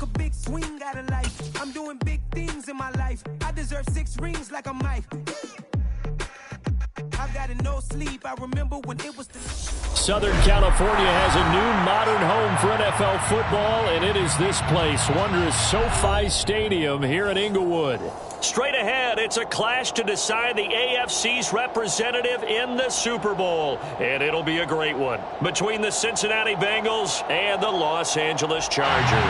a big swing out of life. I'm doing big things in my life. I deserve 6 rings like a Mike. I've got no sleep. I remember when it was the... Southern California has a new modern home for NFL football, and it is this place, wondrous SoFi Stadium here in Inglewood. Straight ahead, it's a clash to decide the AFC's representative in the Super Bowl, and it'll be a great one between the Cincinnati Bengals and the Los Angeles Chargers.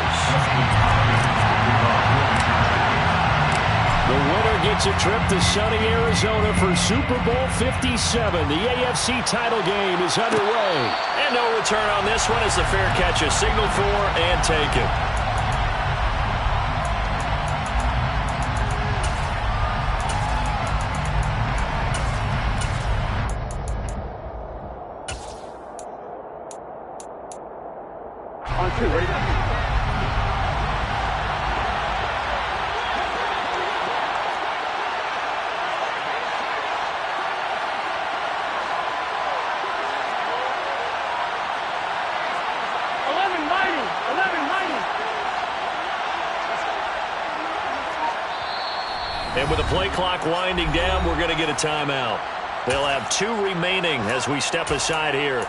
The winner gets a trip to sunny Arizona for Super Bowl 57. The AFC title game is underway. And no return on this one as the fair catch is signaled for and taken. On 2, ready? And with the play clock winding down, we're going to get a timeout. They'll have 2 remaining as we step aside here.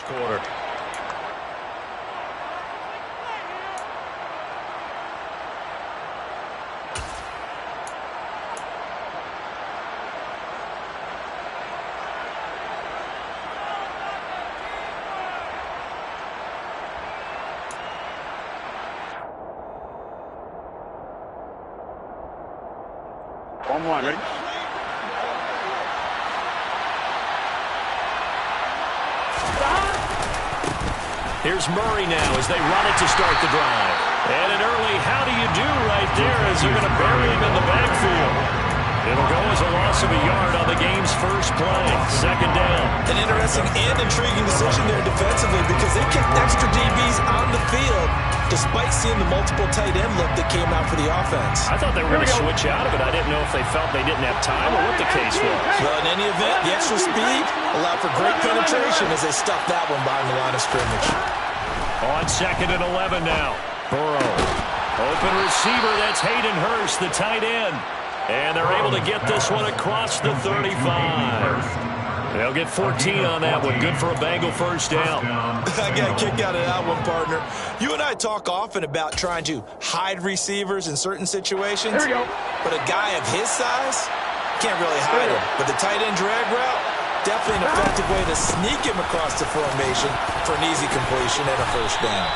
Quarter. One, ready? Here's Murray now as they run it to start the drive. And an early how do you do right there as they're going to bury him in the backfield. It'll go as a loss of a yard on the game's first play. Second down. An interesting and intriguing decision there defensively because they kept extra DBs on the field despite seeing the multiple tight end look that came out for the offense. I thought they were going to switch out of it. I didn't know if they felt they didn't have time or what the case was. Well, in any event, the extra speed allowed for great penetration as they stuffed that one behind the line of scrimmage. On 2nd and 11 now. Burrow. Open receiver, that's Hayden Hurst, the tight end. And they're able to get this one across the 35. They'll get 14 on that one. Good for a Bengal first down. I got a kick out of that one, partner. You and I talk often about trying to hide receivers in certain situations. There we go. But a guy of his size can't really hide him. But the tight end drag route, definitely an effective way to sneak him across the formation for an easy completion and a first down.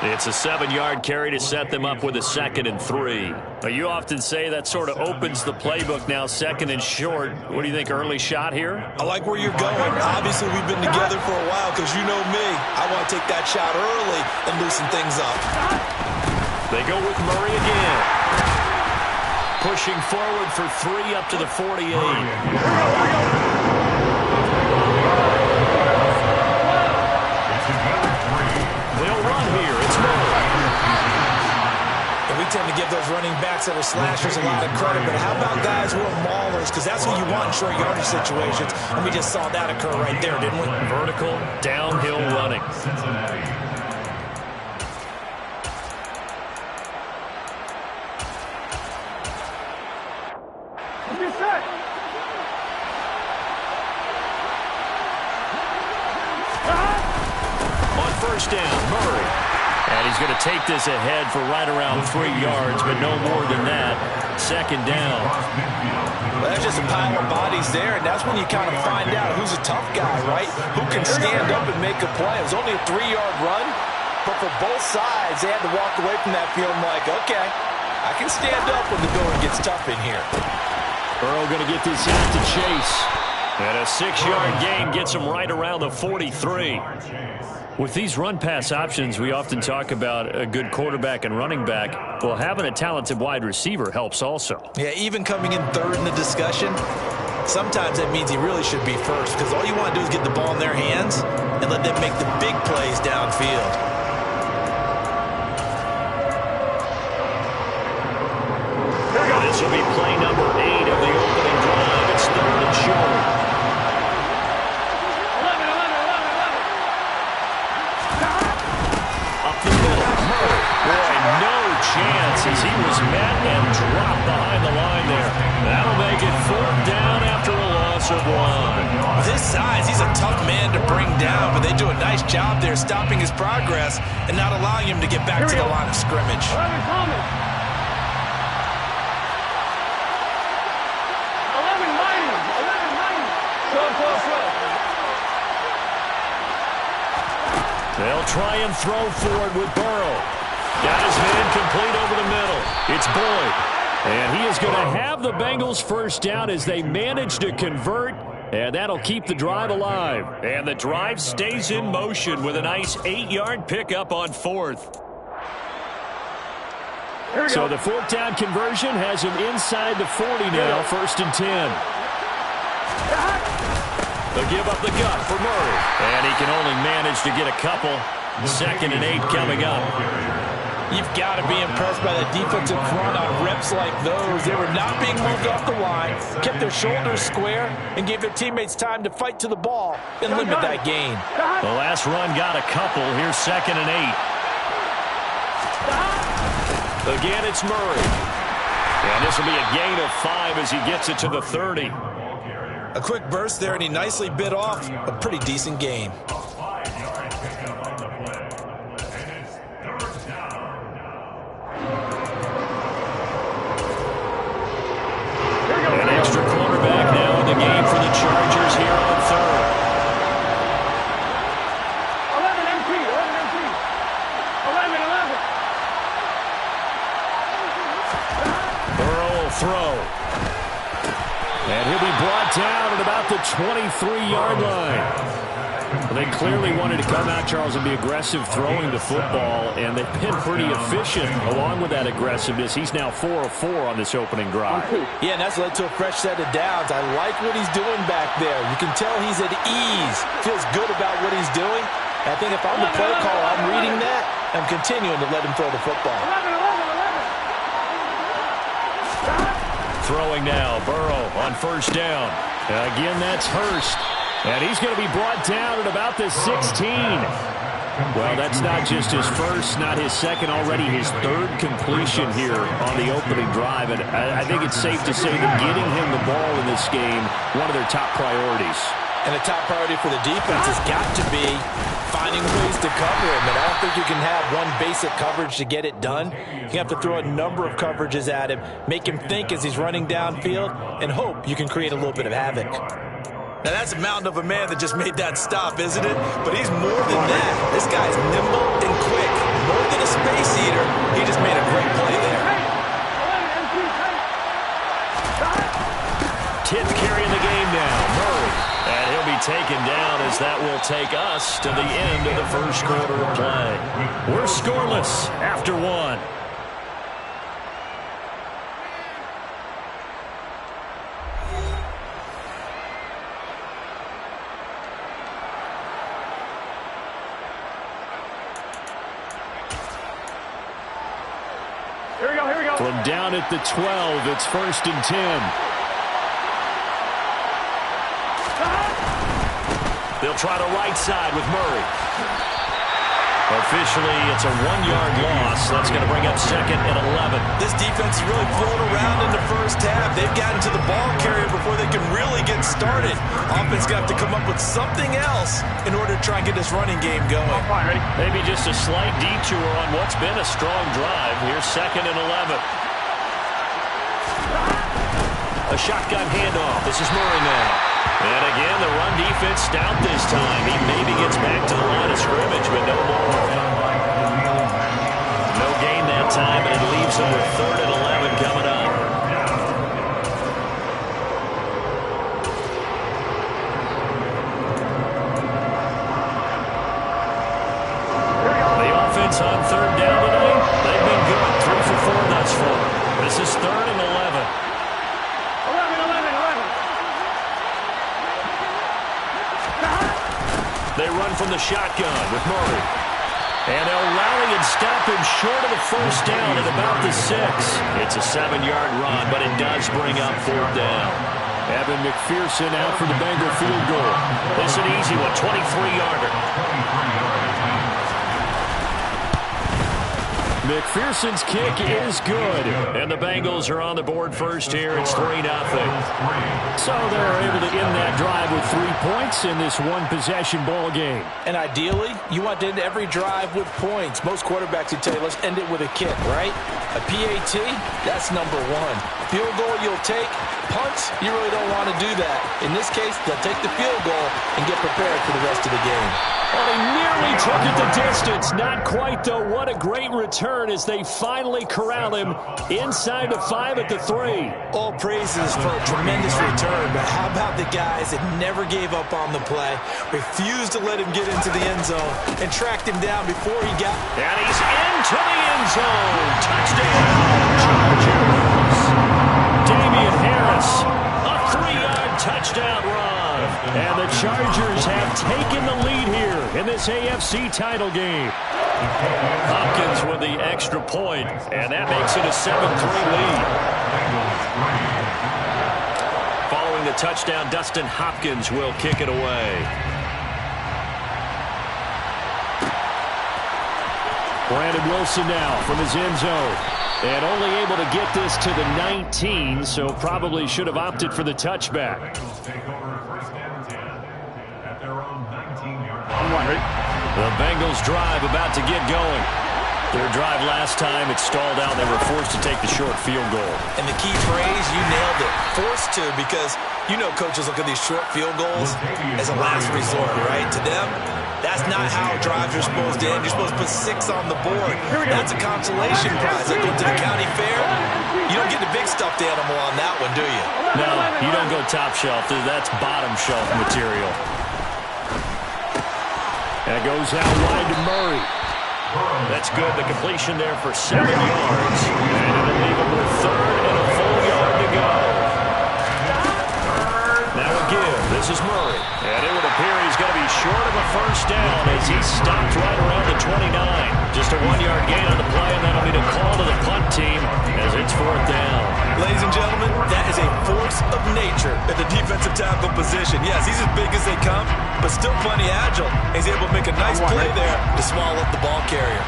It's a 7-yard carry to set them up with a 2nd and 3. But you often say that sort of opens the playbook now, 2nd and short. What do you think, early shot here? I like where you're going. Obviously, we've been together for a while because you know me. I want to take that shot early and loosen things up. They go with Murray again. Pushing forward for 3 up to the 48. They'll run here. It's Murray. And we tend to give those running backs that are slashers a lot of credit, but how about guys who are maulers? Because that's what you want in short yardage situations. And we just saw that occur right there, didn't we? Vertical, downhill running. first down. Murray. And he's going to take this ahead for right around 3 yards, but no more than that. Second down. Well, that's just a pile of bodies there, and that's when you kind of find out who's a tough guy, right? Who can stand up and make a play. It was only a 3-yard run, but for both sides, they had to walk away from that field like, okay, I can stand up when the going gets tough in here. Burrow going to get this out to Chase. And a 6-yard gain gets him right around the 43. With these run-pass options, we often talk about a good quarterback and running back. Well, having a talented wide receiver helps also. Yeah, even coming in third in the discussion, sometimes that means he really should be first, because all you want to do is get the ball in their hands and let them make the big plays downfield. This will be play number 8 of the opening drive. It's third and short. Up the middle. Murray. Boy, no chance as he was met and dropped behind the line there. That'll make it 4th down after a loss of 1. With his size, he's a tough man to bring down, but they do a nice job there stopping his progress and not allowing him to get back to the line of scrimmage. They'll try and throw for it with Burrow. Got his man complete over the middle. It's Boyd. And he is going to have the Bengals first down as they manage to convert. And that'll keep the drive alive. And the drive stays in motion with a nice 8-yard pickup on 4th. So the 4th down conversion has him inside the 40 now, 1st and 10. They'll give up the gut for Murray. And he can only manage to get a couple. 2nd and 8 coming up. You've got to be impressed by the defensive front on reps like those. They were not being moved off the line, kept their shoulders square, and gave their teammates time to fight to the ball and limit that gain. The last run got a couple. Here's 2nd and 8. Again, it's Murray. And this will be a gain of 5 as he gets it to the 30. A quick burst there, and he nicely bit off a pretty decent gain. An extra cornerback now in the game for the Chargers here on 3rd. 11 MP. 11. Burrow will throw. And he'll be brought down at about the 23-yard line. Well, they clearly wanted to come out, Charles, and be aggressive throwing the football, and they've been pretty efficient along with that aggressiveness. He's now 4 of 4 on this opening drive. Yeah, and that's led to a fresh set of downs. I like what he's doing back there. You can tell he's at ease, feels good about what he's doing. I think if I'm the play caller, I'm reading that, I'm continuing to let him throw the football. 11. Throwing now, Burrow on 1st down. Again, that's Hurst. And he's going to be brought down at about the 16. Well, that's not just his first, not his second, already his 3rd completion here on the opening drive. And I think it's safe to say that getting him the ball in this game, one of their top priorities. And the top priority for the defense has got to be finding ways to cover him. And I don't think you can have one basic coverage to get it done. You have to throw a number of coverages at him, make him think as he's running downfield, and hope you can create a little bit of havoc. Now, that's a mountain of a man that just made that stop, isn't it? But he's more than that. This guy's nimble and quick. More than a space eater, he just made a great play there. 10th carry in the game now, Murray. And he'll be taken down as that will take us to the end of the 1st quarter of play. We're scoreless after 1. Here we go. From down at the 12, it's 1st and 10. They'll try the right side with Murray. Officially, it's a 1-yard loss. That's going to bring up 2nd and 11. This defense is really flown around in the first half. They've gotten to the ball carrier before they can really get get started. Offense got to come up with something else in order to try and get this running game going. Maybe just a slight detour on what's been a strong drive. Here's 2nd and 11. A shotgun handoff. This is Murray now. And again, the run defense stout this time. He maybe gets back to the line of scrimmage, but no more. No gain that time, and it leaves him with 3rd and 11 coming up. The offense on 3rd down tonight, they've been good. 3 for 4 thus far. This is 3rd and 11. They run from the shotgun with Murray. And they'll rally and stop him short of the 1st down at about the 6. It's a 7-yard run, but it does bring up 4th down. Evan McPherson out for the Bengal field goal. This is an easy one, 23-yarder. McPherson's kick is good. And the Bengals are on the board first here. It's 3-0. So they're able to end that drive with 3 points in this one-possession ball game. And ideally, you want to end every drive with points. Most quarterbacks would tell you, let's end it with a kick, right? A PAT, that's number 1. Field goal you'll take. Punts, you really don't want to do that. In this case, they'll take the field goal and get prepared for the rest of the game. Oh, he nearly took it the distance. Not quite, though. What a great return as they finally corral him inside the 5 at the 3. All praises for a tremendous return, but how about the guys that never gave up on the play, refused to let him get into the end zone, and tracked him down before he got... And he's into the end zone. Touchdown, Chargers. Damian Harris, a 3-yard touchdown run. And the Chargers have taken the lead here in this AFC title game. Hopkins with the extra point, and that makes it a 7-3 lead. Following the touchdown, Dustin Hopkins will kick it away. Brandon Wilson now from his end zone. And only able to get this to the 19, so probably should have opted for the touchback. The Bengals drive about to get going. Their drive last time, it stalled out. They were forced to take the short field goal. And the key phrase, you nailed it. Forced to, because you know coaches look at these short field goals as a last resort, right? To them, that's not how drives are supposed to end. You're supposed to put 6 on the board. That's a consolation prize. Like go to the county fair, you don't get the big stuffed animal on that one, do you? No, you don't go top shelf. That's bottom shelf material. And it goes out wide to Murray. That's good. The completion there for 7 yards. And it'll leave him with 3rd and a full yard to go. Now again, this is Murray. And it would appear he's going to be short of a 1st down as he's stopped right around the 29. Just a 1-yard gain on the play, and that'll be the call to the punt team as it's 4th down. Ladies and gentlemen, that is a force of nature at the defensive tackle position. Yes, he's as big as they come, but still plenty agile. He's able to make a nice play there to swallow up the ball carrier.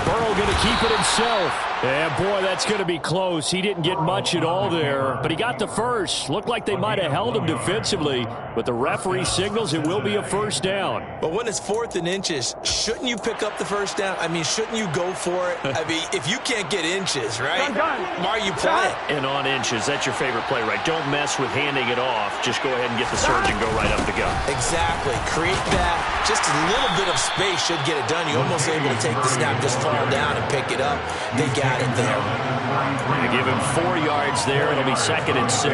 Burrow going to keep it himself. And boy, that's going to be close. He didn't get much at all there, but he got the first. Looked like they might have held him defensively, but the referee signals it will be a 1st down. But when it's 4th and inches, shouldn't you pick up the 1st down? I mean, shouldn't you go for it? I mean, if you can't get inches, right, why are you playing? And on inches, that's your favorite play, right? Don't mess with handing it off. Just go ahead and get the surge and go right up the gut. Exactly. Create that. Just a little bit of space should get it done. You're almost able to take the snap, just fall down and pick it up. They got it there. They give him 4 yards there. It'll be 2nd and 6.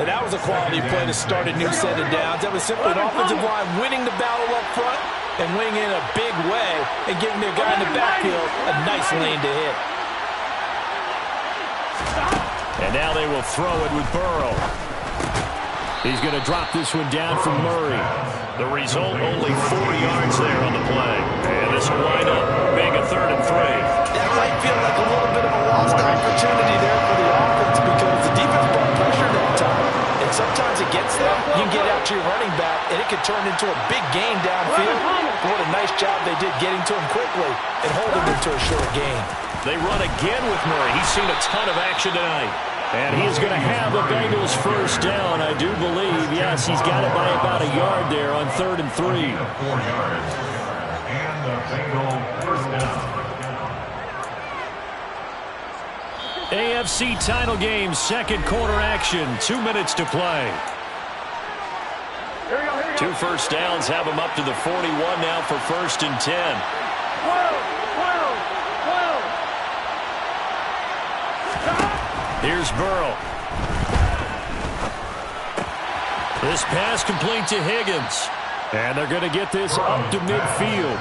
And that was a quality play to start a new set of downs. That was simply an offensive line winning the battle up front and winning in a big way and giving the guy in the backfield a nice lane to hit. And now they will throw it with Burrow. He's going to drop this one down from Murray. The result, only 4 yards there on the play. And this will wind up being a 3rd and 3. That might feel like a little bit of a lost opportunity there for the offense because the defense brought pressure that time. And sometimes against them, you can get out to your running back, and it could turn into a big gain downfield. But what a nice job they did getting to him quickly and holding him to a short gain. They run again with Murray. He's seen a ton of action tonight. And he's going to have a Bengals first down, I do believe. Yes, he's got it by about a yard there on 3rd and 3. 4 yards. And the Bengals first down. AFC title game, second quarter action. 2 minutes to play. Here we go. 2 first downs have him up to the 41 now for 1st and 10. 12. Here's Burrow. This pass complete to Higgins. And they're going to get this up to midfield.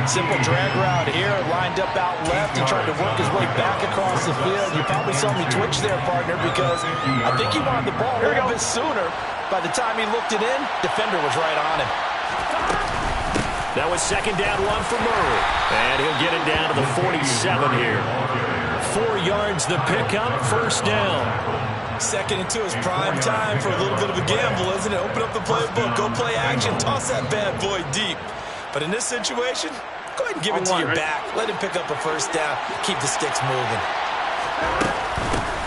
Simple drag route here, lined up out left and tried to work his way back across the field. You probably saw me twitch there, partner, because I think he wanted the ball a little bit sooner. By the time he looked it in, defender was right on him. That was 2nd down run for Murray. And he'll get it down to the 47 here. 4 yards the pickup, 1st down. 2nd and 2 is prime time for a little bit of a gamble, isn't it? Open up the playbook, go play action, toss that bad boy deep. But in this situation, go ahead and give it to your back. Let him pick up a 1st down, keep the sticks moving.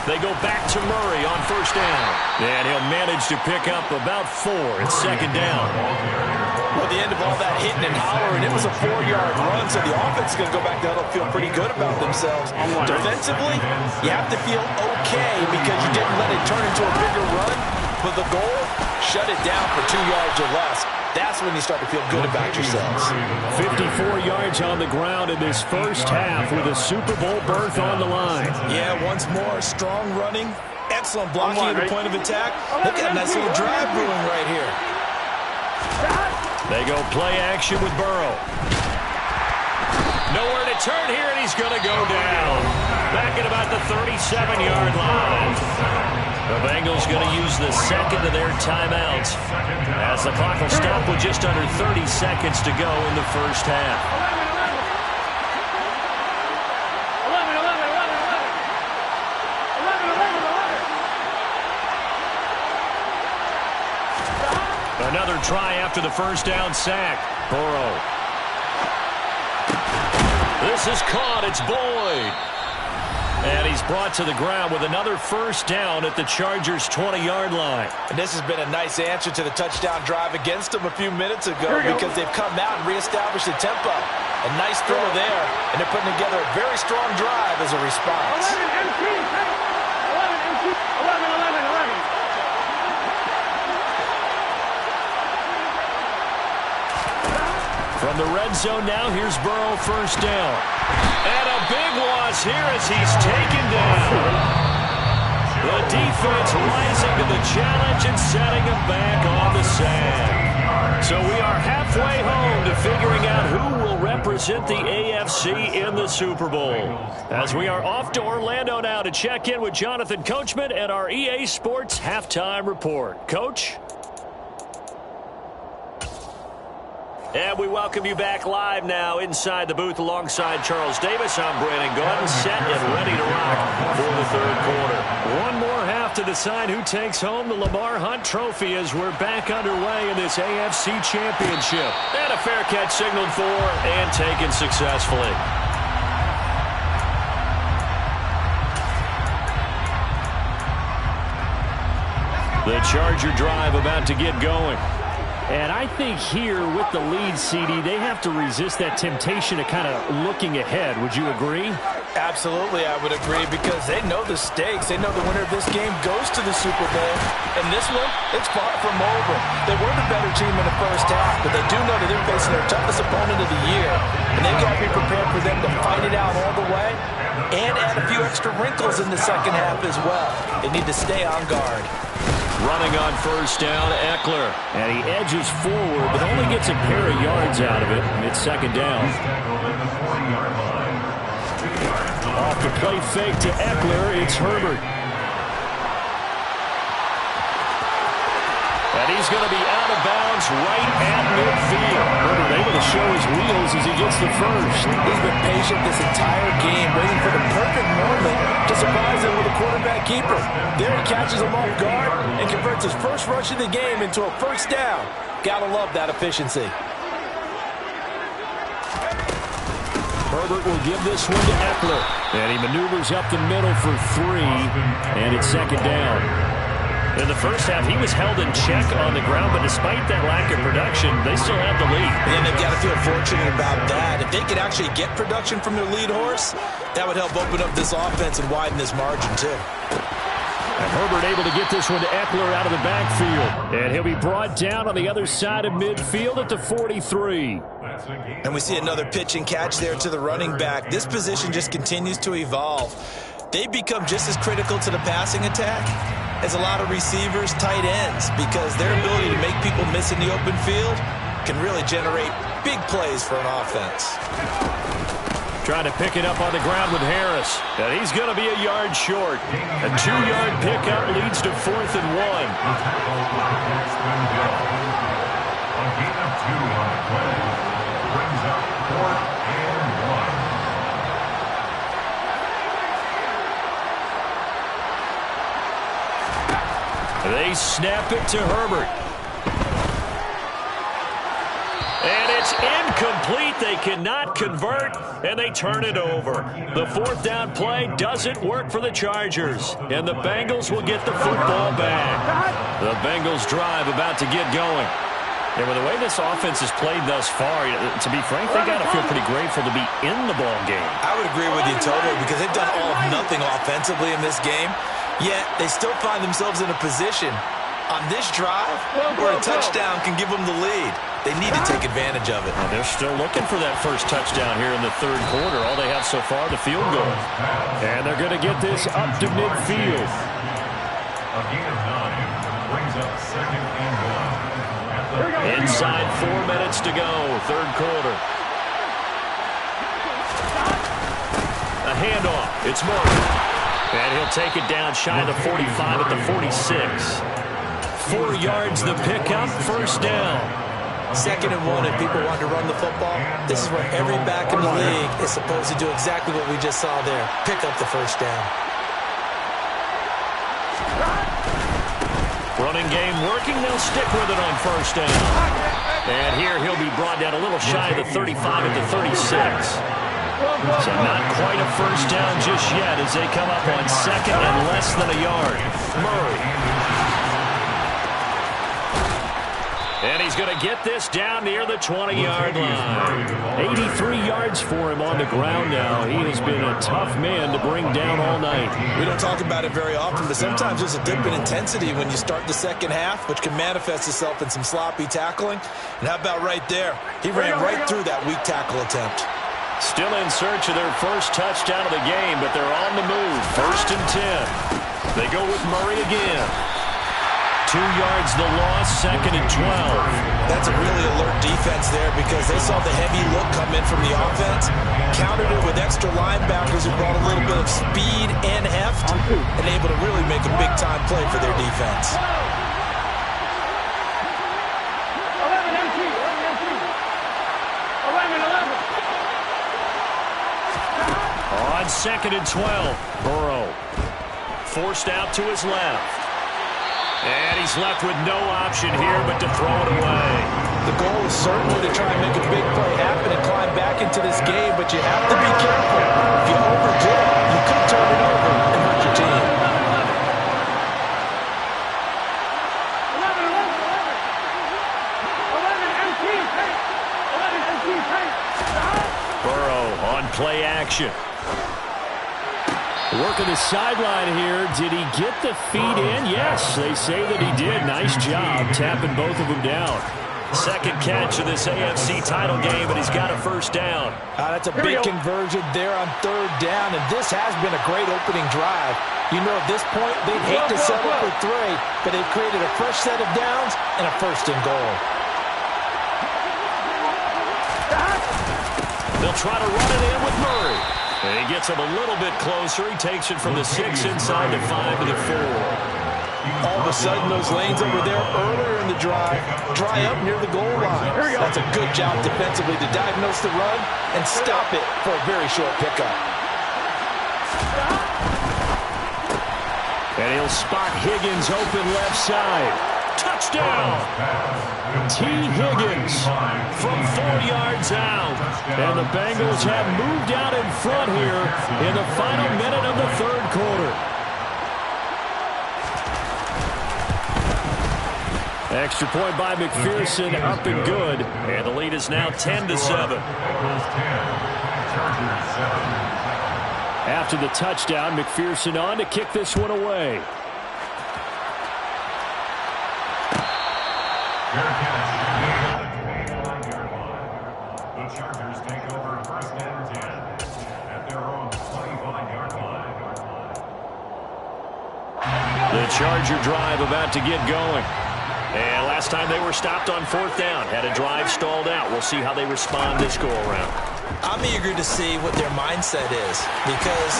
They go back to Murray on 1st down. And he'll manage to pick up about 4. It's 2nd down. Well, at the end of all that hitting and hollering, it was a 4-yard run, so the offense is going to go back to huddle, feel pretty good about themselves. Defensively, you have to feel okay because you didn't let it turn into a bigger run. But the goal, shut it down for 2 yards or less. That's when you start to feel good about yourselves. 54 yards on the ground in this first half with a Super Bowl berth on the line. Yeah, once more, strong running, excellent blocking at the point of attack. Look at that nice little drive brewing right here. They go play action with Burrow. Nowhere to turn here, and he's going to go down. Back at about the 37-yard line. The Bengals going to use the 2nd of their timeouts as the clock will stop with just under 30 seconds to go in the first half. 11. Another try after the 1st down sack. Burrow. This is caught. It's Boyd. And he's brought to the ground with another 1st down at the Chargers' 20-yard line. And this has been a nice answer to the touchdown drive against them a few minutes ago because they've come out and reestablished the tempo. A nice throw there, and they're putting together a very strong drive as a response. 11. From the red zone now, here's Burrow, 1st down. And a big loss here as he's taken down. The defense rising to the challenge and setting him back on the sand. So we are halfway home to figuring out who will represent the AFC in the Super Bowl. As we are off to Orlando now to check in with Jonathan Coachman and our EA Sports Halftime Report. Coach? And we welcome you back live now inside the booth alongside Charles Davis. I'm Brandon Gordon, set and ready to rock for the 3rd quarter. One more half to decide who takes home the Lamar Hunt Trophy as we're back underway in this AFC Championship. And a fair catch signaled for and taken successfully. The Charger drive about to get going. And I think here with the lead, CD, they have to resist that temptation of kind of looking ahead. Would you agree? Absolutely, I would agree, because they know the stakes. They know the winner of this game goes to the Super Bowl. And this one, it's far from over. They were the better team in the first half, but they do know that they're facing their toughest opponent of the year. And they've got to be prepared for them to fight it out all the way and add a few extra wrinkles in the second half as well. They need to stay on guard. Running on 1st down, Eckler. And he edges forward, but only gets a pair of yards out of it. It's 2nd down. Off the play fake to Eckler, it's Herbert. And he's going to be out of bounds right at midfield. Herbert able to show his wheels as he gets the 1st. He's been patient this entire game, waiting for the perfect moment to surprise him with a quarterback keeper. There he catches him off guard and converts his first rush of the game into a 1st down. Gotta love that efficiency. Herbert will give this one to Eckler. And he maneuvers up the middle for 3, and it's second down. In the first half, he was held in check on the ground, but despite that lack of production, they still have the lead. And they've got to feel fortunate about that. If they could actually get production from their lead horse, that would help open up this offense and widen this margin, too. And Herbert able to get this one to Eckler out of the backfield. And he'll be brought down on the other side of midfield at the 43. And we see another pitch and catch there to the running back. This position just continues to evolve. They become just as critical to the passing attack as a lot of receivers, tight ends, because their ability to make people miss in the open field can really generate big plays for an offense. Trying to pick it up on the ground with Harris. And he's going to be a yard short. A 2-yard pickup leads to 4th and 1. A gain of 2 on the play brings up 4th and 1. They snap it to Herbert. And it's incomplete. They cannot convert, and they turn it over. The 4th down play doesn't work for the Chargers, and the Bengals will get the football back. The Bengals drive about to get going. And with the way this offense has played thus far, to be frank, they got to feel pretty grateful to be in the ball game. I would agree with you totally, because they've done all of nothing offensively in this game, yet they still find themselves in a position on this drive where a touchdown can give them the lead. They need to take advantage of it. Well, they're still looking for that first touchdown here in the 3rd quarter. All they have so far, the field goal. And they're going to get this up to midfield. A gain of 9 brings up 2nd and 1. Inside 4 minutes to go, 3rd quarter. A handoff. It's Murray. And he'll take it down shy of the 45 at the 46. 4 yards the pickup, 1st down. 2nd and 1, if people want to run the football, this is where every back in the league is supposed to do exactly what we just saw there. Pick up the 1st down. Running game working. They'll stick with it on 1st down. And here he'll be brought down a little shy of the 35 at the 36. So not quite a 1st down just yet as they come up on 2nd and less than a yard. Murray. And he's going to get this down near the 20-yard line. 83 yards for him on the ground now. He has been a tough man to bring down all night. We don't talk about it very often, but sometimes there's a dip in intensity when you start the 2nd half, which can manifest itself in some sloppy tackling. And how about right there? He ran right through that weak tackle attempt. Still in search of their first touchdown of the game, but they're on the move. 1st and 10. They go with Murray again. 2 yards the loss, 2nd and 12. That's a really alert defense there because they saw the heavy look come in from the offense, countered it with extra linebackers who brought a little bit of speed and heft, and able to really make a big-time play for their defense. On 2nd and 12, Burrow forced out to his left. And he's left with no option here but to throw it away. The goal is certainly to try and make a big play happen and climb back into this game, but you have to be careful. If you overdo it, you could turn it over and hurt your team. Burrow on play action. Working the sideline here. Did he get the feet in? Yes, they say that he did. Nice job tapping both of them down. 2nd catch of this AFC title game, and he's got a 1st down. That's a big conversion there on 3rd down, and this has been a great opening drive. You know, at this point, they'd hate to settle for 3, but they've created a fresh set of downs and a 1st and goal. They'll try to run it in with Murray. And he gets him a little bit closer. He takes it from the 6 inside the 5 to the 4. All of a sudden, those lanes that were there earlier in the drive dry up near the goal line. That's a good job defensively to diagnose the run and stop it for a very short pickup. And he'll spot Higgins open left side. Touchdown! T. Higgins from 4 yards out. And the Bengals have moved out in front here in the final minute of the third quarter. Extra point by McPherson, up and good. And the lead is now 10-7. After the touchdown, McPherson on to kick this one away. The Chargers take over first and 10 at their own 25-yard line. The Charger drive about to get going. And last time they were stopped on fourth down, had a drive stalled out. We'll see how they respond this go-around. I'm eager to see what their mindset is, because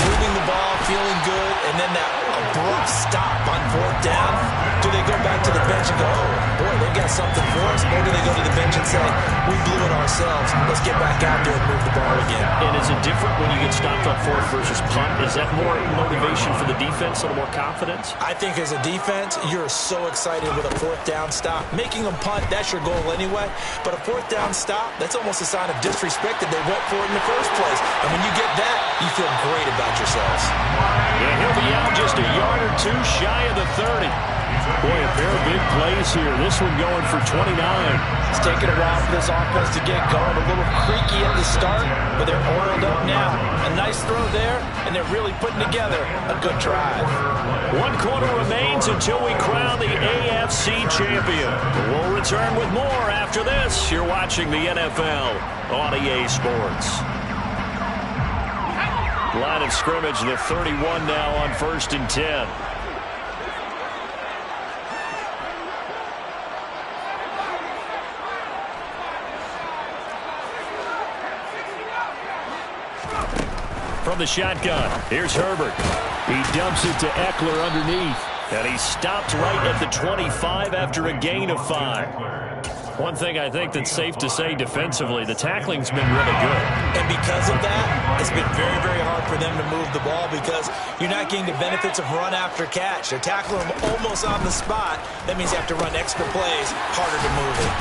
moving the ball, feeling good, and then that abrupt stop on fourth down, do they go back to the bench and go, oh, boy, they've got something for us, or do they go to the bench and say, we blew it ourselves, let's get back out there and move the ball again? And is it different when you get stopped on fourth versus punt? Is that more motivation for the defense, a little more confidence? I think as a defense, you're so excited with a fourth down stop. Making them punt, that's your goal anyway, but a fourth down stop, that's almost a sign of disrespect that they went for it in the first place. And when you get that, you feel great about yourselves. Yeah, he'll be out just a yard or two shy of the 30. Boy, a pair of big plays here. This one going for 29. It's taken a while for this offense to get going. A little creaky at the start, but they're oiled up now. A nice throw there, and they're really putting together a good drive. 1 quarter remains until we crown the AFC champion. We'll return with more after this. You're watching the NFL on EA Sports. Line of scrimmage, the 31 now on 1st and 10. From the shotgun, here's Herbert. He dumps it to Eckler underneath. And he stopped right at the 25 after a gain of 5. One thing I think that's safe to say defensively, the tackling's been really good. And because of that, it's been very, very hard for them to move the ball because you're not getting the benefits of run after catch. They're tackling them almost on the spot. That means you have to run extra plays, harder to move it.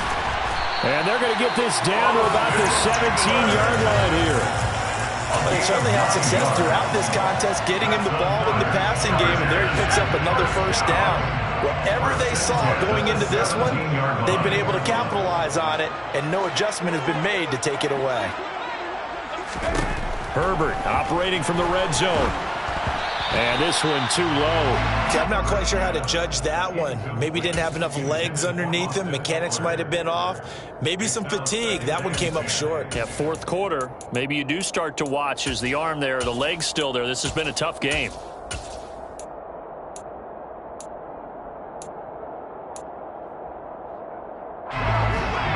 And they're going to get this down to about the 17-yard line here. They certainly had success throughout this contest, getting him the ball in the passing game, and there he picks up another first down. Whatever they saw going into this one, they've been able to capitalize on it, and no adjustment has been made to take it away. Herbert operating from the red zone. And this one too low. See, I'm not quite sure how to judge that one. Maybe didn't have enough legs underneath him. Mechanics might have been off. Maybe some fatigue. That one came up short. Yeah, fourth quarter. Maybe you do start to watch as the arm there, the leg's still there. This has been a tough game.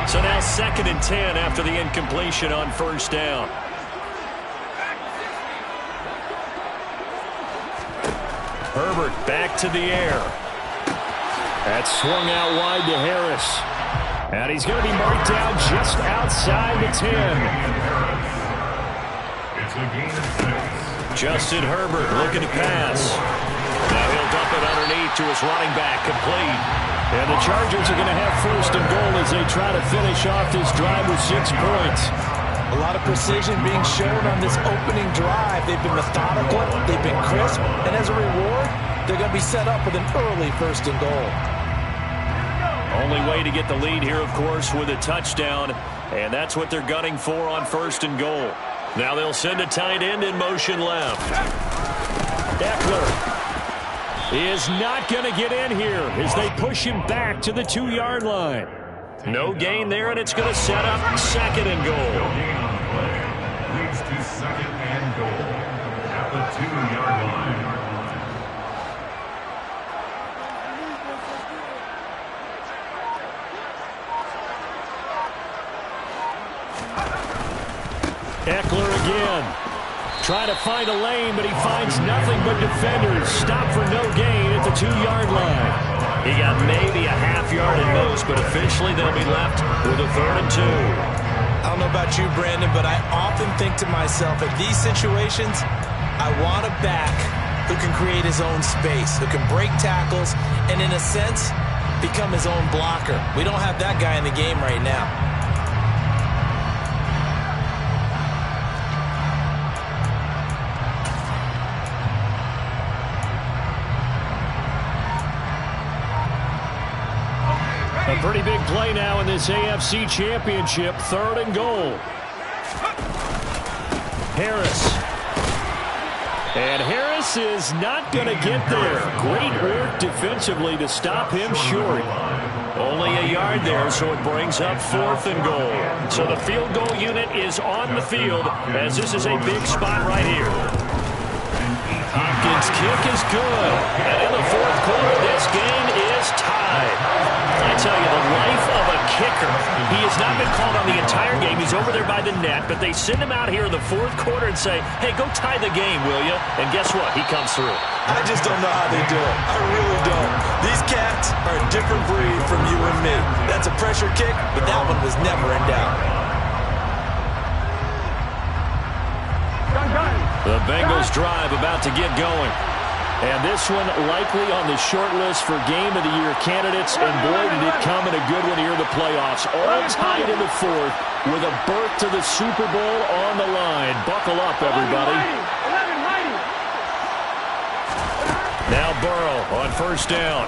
So now 2nd and 10 after the incompletion on first down. Herbert back to the air. That's swung out wide to Harris. And he's going to be marked down just outside the 10. It's a gain of 6. Justin Herbert looking to pass. Now he'll dump it underneath to his running back, complete. And the Chargers are going to have 1st and goal as they try to finish off this drive with 6 points. A lot of precision being shown on this opening drive. They've been methodical, they've been crisp, and as a reward, they're going to be set up with an early 1st and goal. Only way to get the lead here, of course, with a touchdown, and that's what they're gunning for on 1st and goal. Now they'll send a tight end in motion left. Eckler is not going to get in here as they push him back to the 2-yard line. No gain there, and it's going to set up 2nd and goal. Leads to 2nd and goal at the 2-yard line. Eckler again. Trying to find a lane, but he finds nothing but defenders. Stop for no gain at the 2-yard line. He got maybe a half yard at most, but officially they'll be left with a 3rd and 2. I don't know about you, Brandon, but I often think to myself, at these situations, I want a back who can create his own space, who can break tackles, and in a sense, become his own blocker. We don't have that guy in the game right now. A pretty big play now in this AFC Championship. 3rd and goal. Harris. And Harris is not going to get there. Great work defensively to stop him short. Only a yard there, so it brings up 4th and goal. So the field goal unit is on the field as this is a big spot right here. Hopkins' kick is good. And in the 4th quarter, this game is tied. I tell you, the life of a kicker. He has not been called on the entire game. He's over there by the net, but they send him out here in the 4th quarter and say, hey, go tie the game, will you? And guess what? He comes through. I just don't know how they do it. I really don't. These cats are a different breed from you and me. That's a pressure kick, but that one was never in doubt. The Bengals drive about to get going. And this one likely on the short list for Game of the Year candidates. And boy, did it come in a good one here in the playoffs. All tied in the 4th with a berth to the Super Bowl on the line. Buckle up, everybody. Now Burrow on 1st down.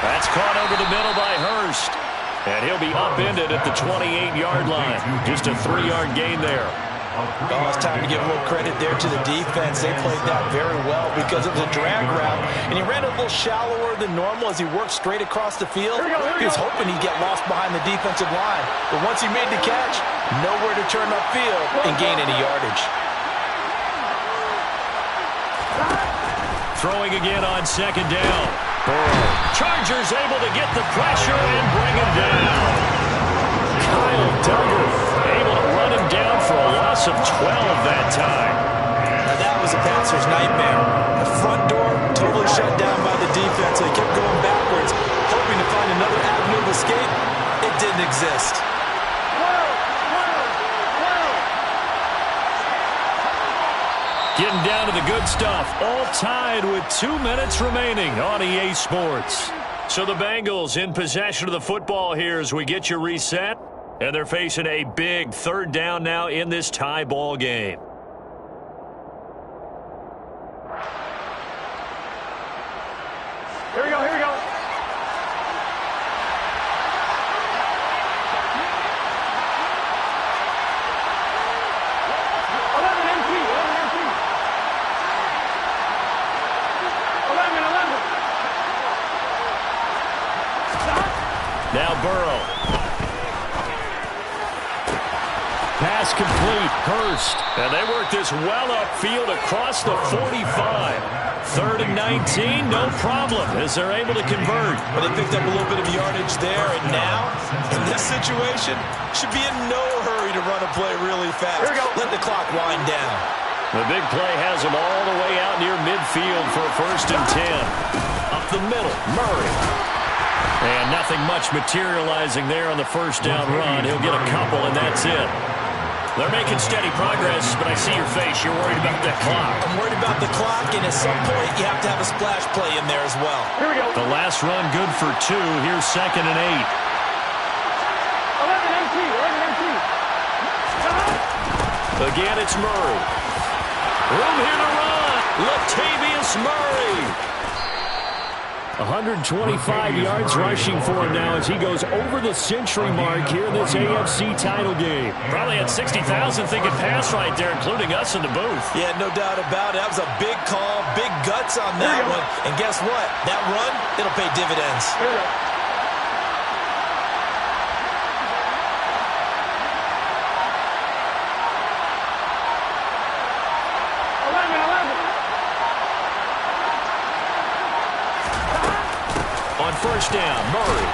That's caught over the middle by Hurst. And he'll be upended at the 28-yard line. Just a 3-yard gain there. Oh, it's time to give a little credit there to the defense. They played that very well because it was a drag route, and he ran a little shallower than normal as he worked straight across the field. He was hoping he'd get lost behind the defensive line, but once he made the catch, nowhere to turn upfield and gain any yardage. Throwing again on 2nd down. Burrow. Chargers able to get the pressure and bring him down. Kyle Duggar able to run him down for a loss of 12 that time. Now that was a passer's nightmare. The front door totally shut down by the defense. They kept going backwards, hoping to find another avenue of escape. It didn't exist. Getting down to the good stuff. All tied with 2 minutes remaining on EA Sports. So the Bengals in possession of the football here as we get you reset. And they're facing a big 3rd down now in this tie ball game. Here we go, here we go. Now Burrow. Pass complete. Hurst. And they work this well upfield across the 45. 3rd and 19, no problem as they're able to convert. Well, they picked up a little bit of yardage there, and now, in this situation, should be in no hurry to run a play really fast. Let the clock wind down. The big play has them all the way out near midfield for a 1st and 10. Up the middle, Murray. And nothing much materializing there on the 1st down run. He'll get a couple, and that's it. They're making steady progress, but I see your face. You're worried about that clock. I'm worried about the clock, and at some point, you have to have a splash play in there as well. Here we go. The last run good for 2. Here's 2nd and 8. 11 empty. Again, it's Murray. Room here to run. Latavius Murray. 125 yards rushing for him now as he goes over the century mark here in this AFC title game. Probably had 60,000 thinking pass right there, including us in the booth. Yeah, no doubt about it. That was a big call, big guts on that one. And guess what? That run, it'll pay dividends. Here we go. On 1st down, Murray.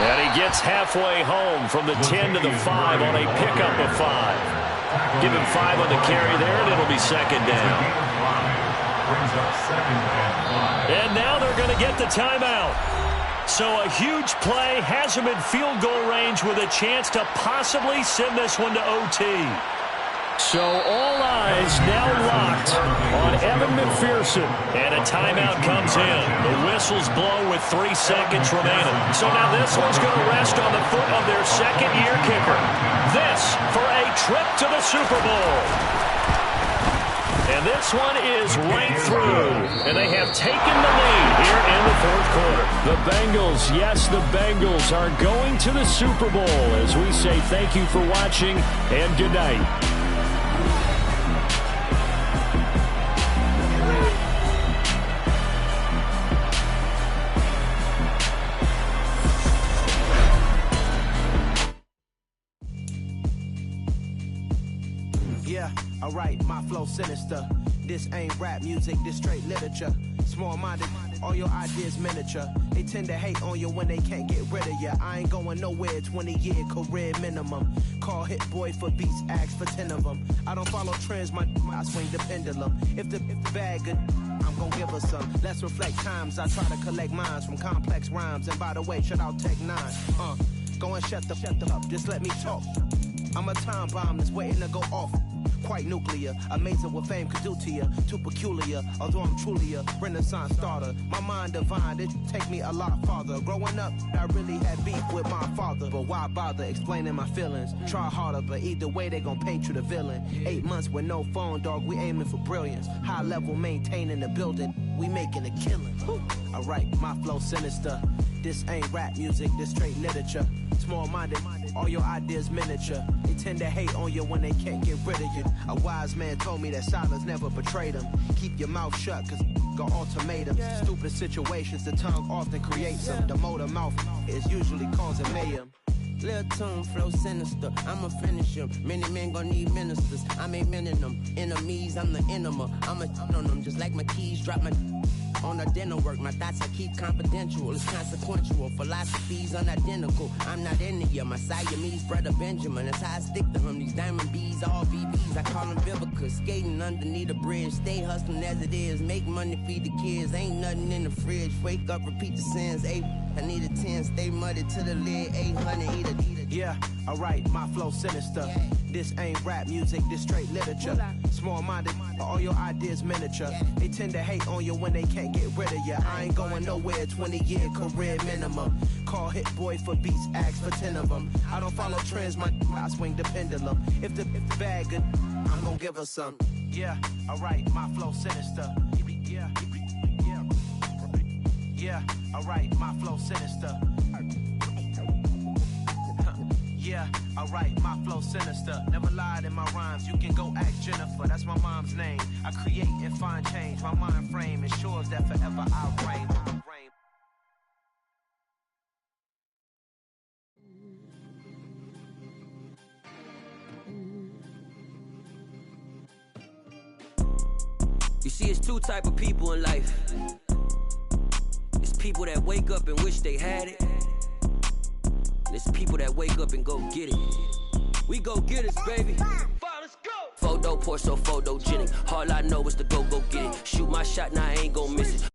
And he gets halfway home from the 10 to the 5 on a pickup of 5. Give him 5 on the carry there, and it'll be 2nd down. And now they're going to get the timeout. So a huge play has him in field goal range with a chance to possibly send this one to OT. So all eyes now locked on Evan McPherson. And a timeout comes in. The whistles blow with 3 seconds remaining. So now this one's going to rest on the foot of their second-year kicker. This for a trip to the Super Bowl. And this one is right through. And they have taken the lead here in the fourth quarter. The Bengals, yes, the Bengals are going to the Super Bowl as we say thank you for watching and good night. Alright, my flow sinister. This ain't rap music, this straight literature. Small-minded, all your ideas miniature. They tend to hate on you when they can't get rid of you. I ain't going nowhere, 20-year career minimum. Call hit boy for beats, ask for 10 of them. I don't follow trends, I swing the pendulum. If the bag good, I'm gonna give her some. Let's reflect times, I try to collect minds from complex rhymes. And by the way, shout out Tech 9. Go and shut the up, just let me talk. I'm a time bomb that's waiting to go off. Quite nuclear, amazing what fame could do to you. Too peculiar, although I'm truly a renaissance starter. My mind divine, it take me a lot farther. Growing up, I really had beef with my father. But why bother explaining my feelings? Try harder, but either way they gon' paint you the villain. 8 months with no phone, dog, we aiming for brilliance. High level maintaining the building, we making a killing. Alright, my flow sinister. This ain't rap music, this straight literature. Small-minded, all your ideas miniature. They tend to hate on you when they can't get rid of you. A wise man told me that silence never betrayed him. Keep your mouth shut, cause got ultimatums. Stupid situations, the tongue often creates them. The motor mouth is usually causing mayhem. Lil' tune, flow sinister, I'ma finish him. Many men gon' need ministers, I'm aiming them. Enemies, I'm the enema, I'ma on them. Just like my keys, drop my on the dinner work. My thoughts I keep confidential, it's consequential. Philosophies unidentical, I'm not into you. My Siamese brother Benjamin, that's how I stick to him. These diamond bees, all BBs, I call them Vivica. Skating underneath the bridge, stay hustling as it is. Make money, feed the kids, ain't nothing in the fridge. Wake up, repeat the sins, I need a 10, stay muddy to the lid, 800, eat a. Yeah, alright, my flow sinister. This ain't rap music, this straight literature. Small-minded, all your ideas miniature. They tend to hate on you when they can't get rid of you. I ain't going nowhere, 20-year career minimum. Call hit boy for beats, ask for 10 of them. I don't follow trends, I swing the pendulum. If the bag good, I'm gonna give her some. Yeah, alright, my flow sinister. Yeah, alright, my flow sinister. Yeah, alright, my flow sinister. Never lied in my rhymes, you can go ask Jennifer, that's my mom's name. I create and find change, my mind frame ensures that forever I'll reign. You see, it's two type of people in life. It's people that wake up and wish they had it. It's people that wake up and go get it. We go get it, baby. Let's go. Photo poor, so photogenic. All I know is to go get it. Shoot my shot, now I ain't gon' miss it.